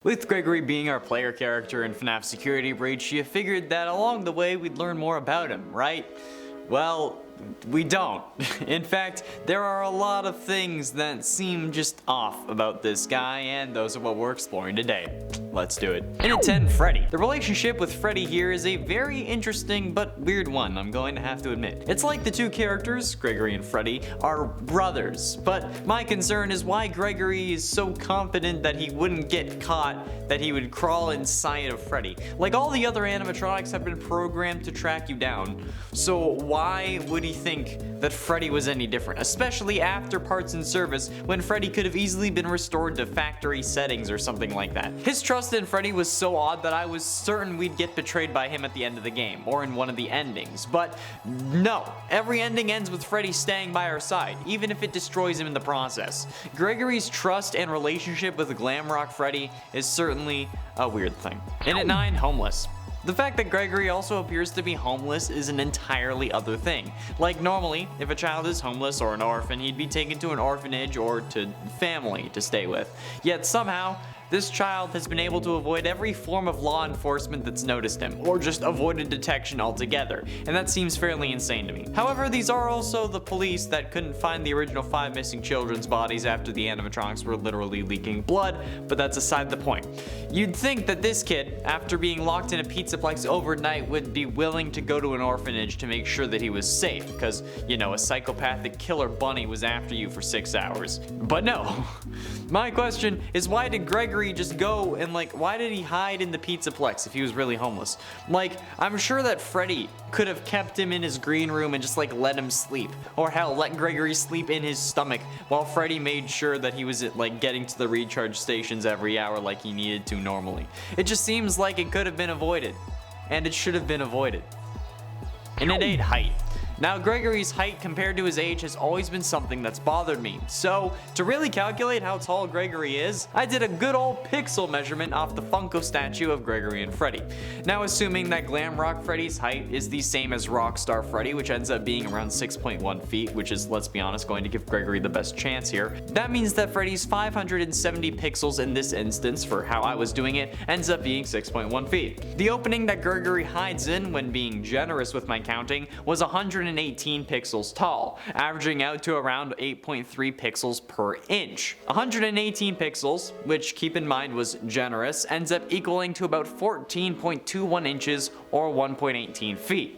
With Gregory being our player character in FNAF Security Breach, you figured that along the way we'd learn more about him, right? Well, we don't. In fact, there are a lot of things that seem just off about this guy, and those are what we're exploring today. Let's do it. In at 10, Freddy. The relationship with Freddy here is a very interesting but weird one, I'm going to have to admit. It's like the two characters, Gregory and Freddy, are brothers, but my concern is why Gregory is so confident that he wouldn't get caught, that he would crawl inside of Freddy. Like all the other animatronics have been programmed to track you down, so why would he think that Freddy was any different, especially after parts in service when Freddy could have easily been restored to factory settings or something like that. His trust in Freddy was so odd that I was certain we'd get betrayed by him at the end of the game, or in one of the endings, but no. Every ending ends with Freddy staying by our side, even if it destroys him in the process. Gregory's trust and relationship with Glamrock Freddy is certainly a weird thing. In at 9, Homeless. The fact that Gregory also appears to be homeless is an entirely other thing. Like normally, if a child is homeless or an orphan, he'd be taken to an orphanage or to family to stay with. Yet somehow, this child has been able to avoid every form of law enforcement that's noticed him, or just avoided detection altogether, and that seems fairly insane to me. However, these are also the police that couldn't find the original 5 missing children's bodies after the animatronics were literally leaking blood, but that's aside the point. You'd think that this kid, after being locked in a pizzaplex overnight, would be willing to go to an orphanage to make sure that he was safe, because, you know, a psychopathic killer bunny was after you for 6 hours. But no. My question is, why did Gregory just go and why did he hide in the pizzaplex if he was really homeless? I'm sure that Freddy could have kept him in his green room and just let him sleep, or hell, let Gregory sleep in his stomach while Freddy made sure that he was getting to the recharge stations every hour like he needed to normally. It just seems like it could have been avoided, and it should have been avoided. And at 8, Height. Now, Gregory's height compared to his age has always been something that's bothered me, so to really calculate how tall Gregory is, I did a good old pixel measurement off the Funko statue of Gregory and Freddy. Now, assuming that Glamrock Freddy's height is the same as Rockstar Freddy, which ends up being around 6.1 feet, which is, let's be honest, going to give Gregory the best chance here, that means that Freddy's 570 pixels in this instance, for how I was doing it, ends up being 6.1 feet. The opening that Gregory hides in, when being generous with my counting, was 118 pixels tall, averaging out to around 8.3 pixels per inch. 118 pixels, which keep in mind was generous, ends up equaling to about 14.21 inches or 1.18 feet.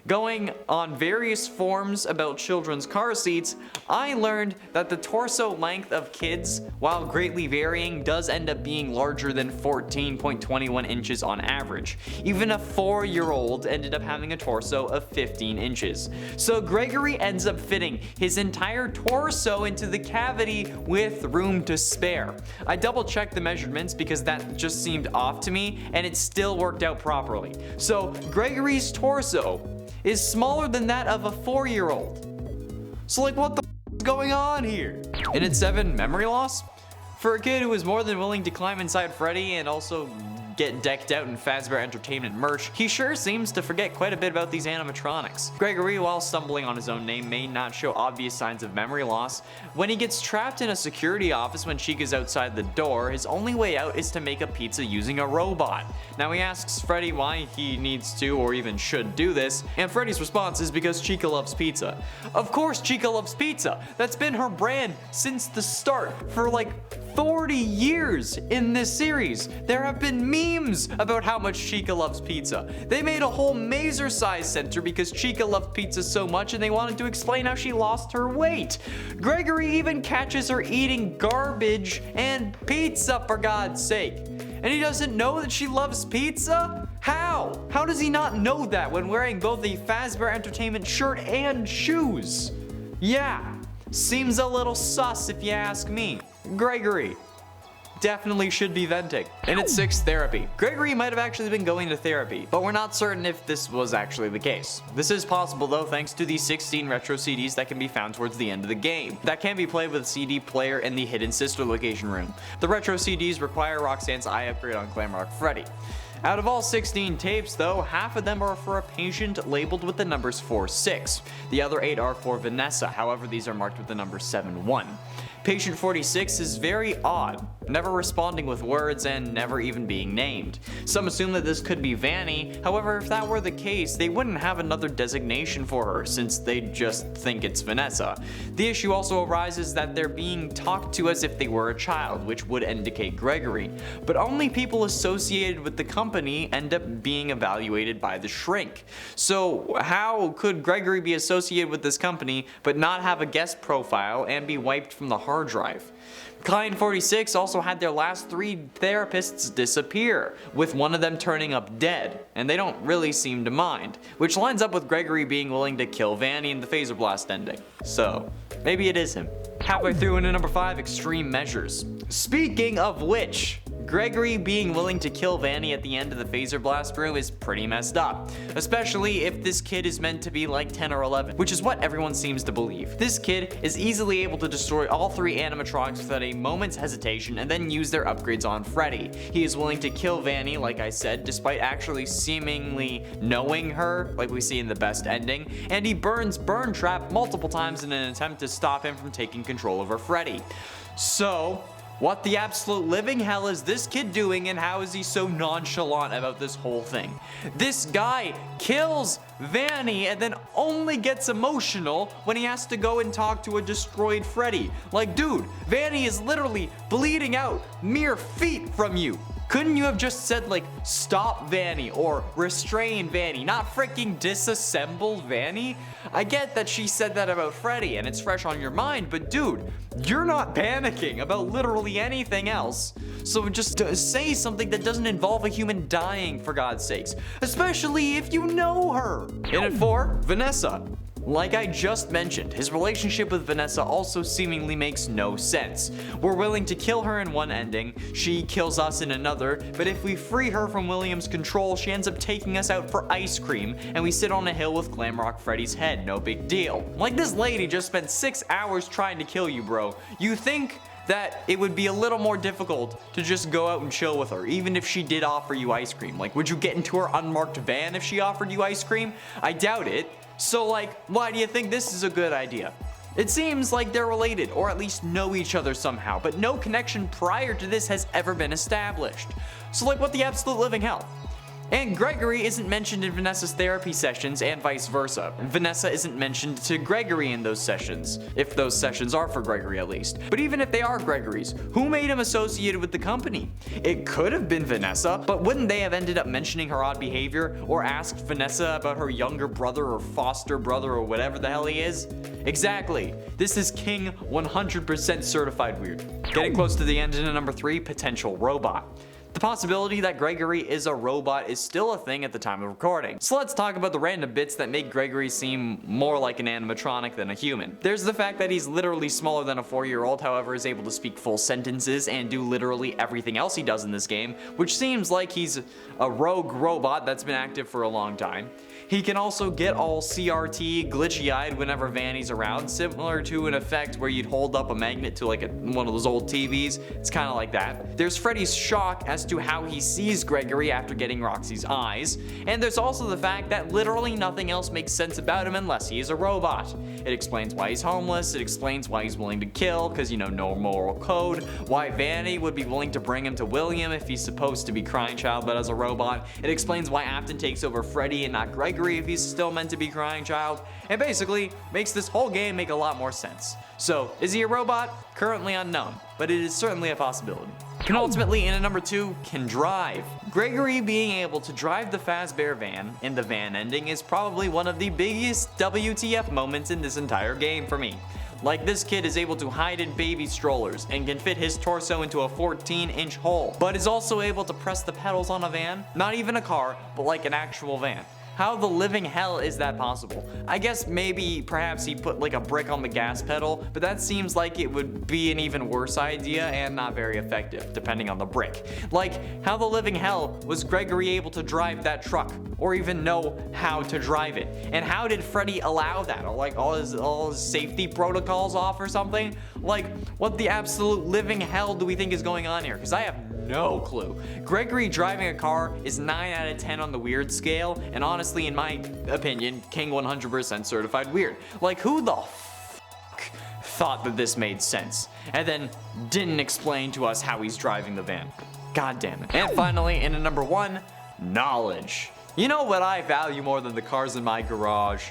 Going on various forums about children's car seats, I learned that the torso length of kids, while greatly varying, does end up being larger than 14.21 inches on average. Even a 4-year-old ended up having a torso of 15 inches. So Gregory ends up fitting his entire torso into the cavity with room to spare. I double checked the measurements because that just seemed off to me, and it still worked out properly. So Gregory's torso is smaller than that of a 4-year-old. So what the is going on here? And at 7, memory loss? For a kid who was more than willing to climb inside Freddy and also get decked out in Fazbear Entertainment merch, he sure seems to forget quite a bit about these animatronics. Gregory, while stumbling on his own name, may not show obvious signs of memory loss. When he gets trapped in a security office when Chica's outside the door, his only way out is to make a pizza using a robot. Now he asks Freddy why he needs to or even should do this, and Freddy's response is because Chica loves pizza. Of course Chica loves pizza! That's been her brand since the start, for 40 years in this series. There have been memes about how much Chica loves pizza. They made a whole Mazer-size center because Chica loved pizza so much and they wanted to explain how she lost her weight. Gregory even catches her eating garbage and pizza, for God's sake. And he doesn't know that she loves pizza? How? How does he not know that when wearing both a Fazbear Entertainment shirt and shoes? Yeah, seems a little sus if you ask me. Gregory definitely should be venting. And at 6, therapy. Gregory might have actually been going to therapy, but we're not certain if this was actually the case. This is possible though thanks to the 16 retro CDs that can be found towards the end of the game, that can be played with a CD player in the hidden sister location room. The retro CDs require Roxanne's eye upgrade on Glamrock Freddy. Out of all 16 tapes though, half of them are for a patient labeled with the numbers 4-6. The other 8 are for Vanessa, however these are marked with the number 7-1. Patient 46 is very odd. never responding with words and never even being named. Some assume that this could be Vanny, however if that were the case, they wouldn't have another designation for her since they just think it's Vanessa. The issue also arises that they're being talked to as if they were a child, which would indicate Gregory. But only people associated with the company end up being evaluated by the shrink. So how could Gregory be associated with this company but not have a guest profile and be wiped from the hard drive? Client 46 also had their last 3 therapists disappear, with one of them turning up dead, and they don't really seem to mind, which lines up with Gregory being willing to kill Vanny in the phaser blast ending. So, maybe it is him. Halfway through into number 5, extreme measures. Speaking of which, Gregory being willing to kill Vanny at the end of the phaser blast room is pretty messed up, especially if this kid is meant to be like 10 or 11, which is what everyone seems to believe. This kid is easily able to destroy all 3 animatronics without a moment's hesitation and then use their upgrades on Freddy. He is willing to kill Vanny, like I said, despite actually seemingly knowing her, like we see in the best ending, and he burns Burn Trap multiple times in an attempt to stop him from taking control over Freddy. So, what the absolute living hell is this kid doing, and how is he so nonchalant about this whole thing? This guy kills Vanny and then only gets emotional when he has to go and talk to a destroyed Freddy. Like, dude, Vanny is literally bleeding out mere feet from you. Couldn't you have just said, like, stop Vanny or restrain Vanny, not freaking disassemble Vanny? I get that she said that about Freddy and it's fresh on your mind, but dude, you're not panicking about literally anything else. So just say something that doesn't involve a human dying, for God's sakes, especially if you know her. In at 4, Vanessa. Like I just mentioned, his relationship with Vanessa also seemingly makes no sense. We're willing to kill her in one ending, she kills us in another, but if we free her from William's control, she ends up taking us out for ice cream, and we sit on a hill with Glamrock Freddy's head, no big deal. Like, this lady just spent 6 hours trying to kill you, bro. You think that it would be a little more difficult to just go out and chill with her, even if she did offer you ice cream? Like, would you get into her unmarked van if she offered you ice cream? I doubt it. So, like, why do you think this is a good idea? It seems like they're related, or at least know each other somehow, but no connection prior to this has ever been established. So, like, what the absolute living hell? And Gregory isn't mentioned in Vanessa's therapy sessions, and vice versa. Vanessa isn't mentioned to Gregory in those sessions, if those sessions are for Gregory at least. But even if they are Gregory's, who made him associated with the company? It could have been Vanessa, but wouldn't they have ended up mentioning her odd behavior, or asked Vanessa about her younger brother or foster brother or whatever the hell he is? Exactly. This is King 100% certified weird. Getting close to the end into number 3, potential robot. The possibility that Gregory is a robot is still a thing at the time of recording. So let's talk about the random bits that make Gregory seem more like an animatronic than a human. There's the fact that he's literally smaller than a 4-year-old, however is able to speak full sentences and do literally everything else he does in this game, which seems like he's a rogue robot that's been active for a long time. He can also get all CRT, glitchy-eyed whenever Vanny's around, similar to an effect where you'd hold up a magnet to like one of those old TVs. It's kind of like that. There's Freddy's shock as to how he sees Gregory after getting Roxy's eyes, and there's also the fact that literally nothing else makes sense about him unless he is a robot. It explains why he's homeless, it explains why he's willing to kill, because you know, no moral code, why Vanny would be willing to bring him to William if he's supposed to be Crying Child but as a robot. It explains why Afton takes over Freddy and not Gregory if he's still meant to be Crying Child, and basically makes this whole game make a lot more sense. So, is he a robot? Currently unknown, but it is certainly a possibility. Penultimately, in at number 2, can drive. Gregory being able to drive the Fazbear van in the van ending is probably one of the biggest WTF moments in this entire game for me. Like, this kid is able to hide in baby strollers and can fit his torso into a 14-inch hole, but is also able to press the pedals on a van, not even a car, but like an actual van. How the living hell is that possible? I guess maybe perhaps he put like a brick on the gas pedal, but that seems like it would be an even worse idea and not very effective, depending on the brick. Like, how the living hell was Gregory able to drive that truck, or even know how to drive it? And how did Freddy allow that? Or like all his safety protocols off or something? Like, what the absolute living hell do we think is going on here? Because I have no clue. Gregory driving a car is 9 out of 10 on the weird scale, and honestly, in my opinion, King 100% certified weird. Like, who the thought that this made sense, and then didn't explain to us how he's driving the van. God damn it. And finally, in at number 1, knowledge. You know what I value more than the cars in my garage?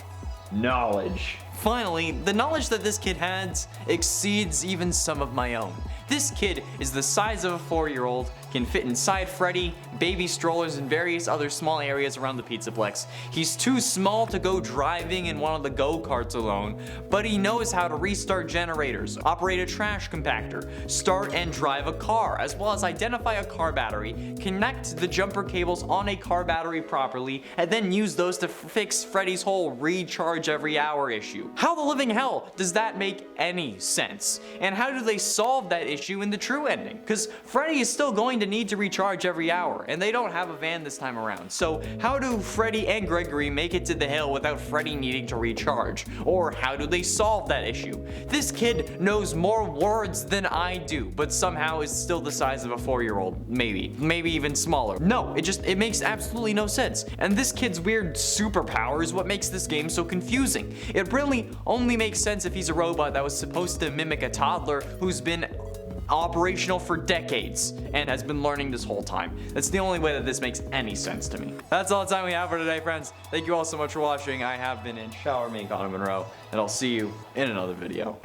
Knowledge. Finally, the knowledge that this kid has exceeds even some of my own. This kid is the size of a 4-year-old, can fit inside Freddy, baby strollers, and various other small areas around the Pizzaplex. He's too small to go driving in one of the go-karts alone, but he knows how to restart generators, operate a trash compactor, start and drive a car, as well as identify a car battery, connect the jumper cables on a car battery properly, and then use those to fix Freddy's whole recharge every hour issue. How the living hell does that make any sense? And how do they solve that issue in the true ending? Because Freddy is still going to need to recharge every hour, and they don't have a van this time around. So how do Freddy and Gregory make it to the hill without Freddy needing to recharge? Or how do they solve that issue? This kid knows more words than I do, but somehow is still the size of a 4-year-old. Maybe even smaller. No, it makes absolutely no sense. And this kid's weird superpower is what makes this game so confusing. It really only makes sense if he's a robot that was supposed to mimic a toddler who's been operational for decades and has been learning this whole time. That's the only way that this makes any sense to me. That's all the time we have for today, friends. Thank you all so much for watching. I have been in Shower Me, Connor Monroe, and I'll see you in another video.